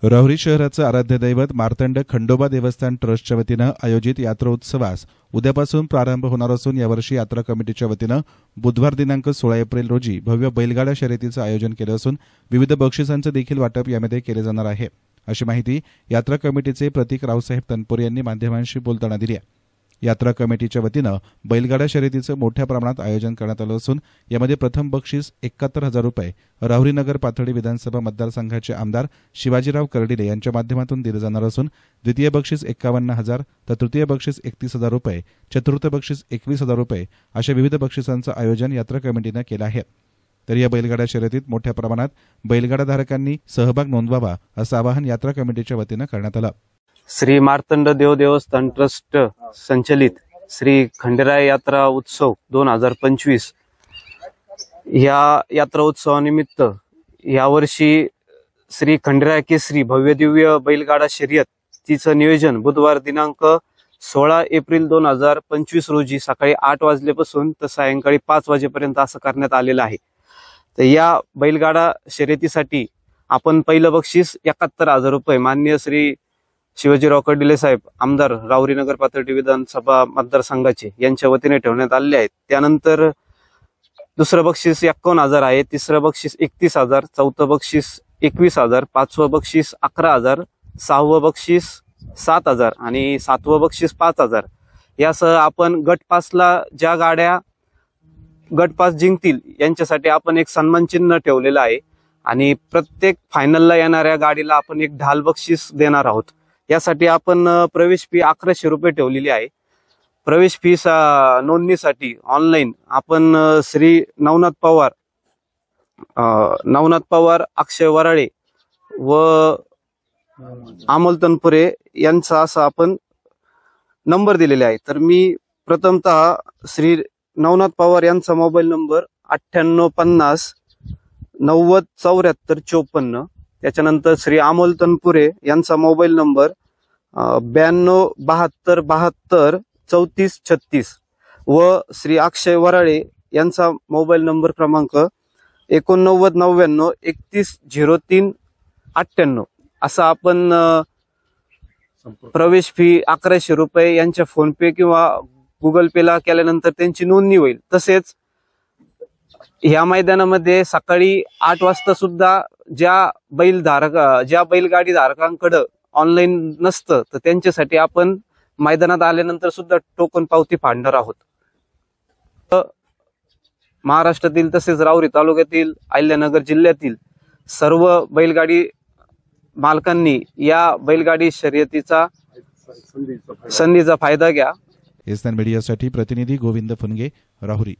राहुरी शहराचं आराध्य दैवत मार्तंड खंडोबा देवस्थान ट्रस्टच्या वतीनं आयोजित यात्रोत्सवास उद्यापासून प्रारंभ होणार असून यावर्षी यात्रा कमिटीच्या वतीनं बुधवार दिनांक 16 एप्रिल रोजी भव्य बैलगाडा शर्यतीचं आयोजन केलं असून विविध बक्षिसांचं देखील वाटप यामध्ये केले जाणार आहे, अशी माहिती यात्रा कमिटीचे प्रतीक रावसाहेब तनपुरे यांनी माध्यमांशी बोलताना दिली आहे। यात्रा कमिटीच्या वतीनं बैलगाडा शर्यतीचं मोठ्या प्रमाणात आयोजन करण्यात आलं असून यामध्ये प्रथम बक्षीस 71,000 रुपये राहुरी नगर पाथर्डी विधानसभा मतदारसंघाचे आमदार शिवाजीराव कर्डिले यांच्या माध्यमातून दिले जाणार असून द्वितीय बक्षीस 51,000 तर तृतीय बक्षीस 31,000 रुपये, चतुर्थ बक्षीस 21,000 रुपये अशा विविध बक्षिसांचं आयोजन यात्रा कमिटीनं केलं आहे। तर या बैलगाडा शर्यतीत मोठ्या प्रमाणात बैलगाडाधारकांनी सहभाग नोंदवावा असं आवाहन यात्रा कमिटीच्या वतीनं करण्यात आलं। श्री मार्तंड देव देवस्थान ट्रस्ट संचलित श्री खंडेराय यात्रा उत्सव 2025 या यात्रा उत्सवानिमित्त यावर्षी श्री खंडेराय केसरी भव्य दिव्य बैलगाडा शर्यतीचं नियोजन बुधवार दिनांक 16 एप्रिल 2025 रोजी सकाळी 8 वाजल्यापासून तर सायंकाळी 5 वाजेपर्यंत असं करण्यात आलेलं आहे। तर या बैलगाडा शर्यतीसाठी आपण पहिलं बक्षीस 71,000 रुपये माननीय श्री शिवाजीराव कर्डिले साहेब आमदार राहुरी नगर पाथर्डी विधानसभा मतदारसंघाचे यांच्या वतीने ठेवण्यात आले आहेत। त्यानंतर दुसरं बक्षीस 51,000 आहे, तिसरं बक्षीस 31,000, चौथं बक्षीस 21,000, पाचवं बक्षीस 11,000, सहावं बक्षीस 7,000 आणि सातवं बक्षीस 5,000 यासह आपण गटपासला ज्या गाड्या गटपास जिंकतील यांच्यासाठी आपण एक सन्मान चिन्ह ठेवलेलं आहे आणि प्रत्येक फायनलला येणाऱ्या गाडीला आपण एक ढाल बक्षीस देणार आहोत। यासाठी आपण प्रवेश फी 1100 रुपये ठेवलेली आहे। प्रवेश फी नोंदणीसाठी ऑनलाईन आपण श्री नवनाथ पवार, अक्षय वराळे व अमोल तनपुरे यांचा असा आपण नंबर दिलेला आहे। तर मी प्रथमतः श्री नवनाथ पवार यांचा मोबाईल नंबर 9850 90 74 54, त्याच्यानंतर श्री अमोल तनपुरे यांचा मोबाईल नंबर 92 72 72 34 36 व श्री अक्षय वराळे यांचा मोबाईल नंबर क्रमांक 89 99 31 03 98 असा आपण प्रवेश फी 1100 रुपये यांच्या फोन पे किंवा गुगल पे ला केल्यानंतर त्यांची नोंदणी होईल। तसेच या मैदानामध्ये सकाळी 8 वाजता सुद्धा ज्या बैलगाडी धारकांकडे ऑनलाईन नसतं तर त्यांच्यासाठी आपण मैदानात आल्यानंतर सुद्धा टोकन पावती फाडणार आहोत। महाराष्ट्रातील तसेच राहुरी तालुक्यातील अहिल्यानगर जिल्ह्यातील सर्व बैलगाडी मालकांनी या बैलगाडी शर्यतीचा संधीचा फायदा घ्या। एसएन मीडियासाठी प्रतिनिधी गोविंद फुनगे, राहुरी।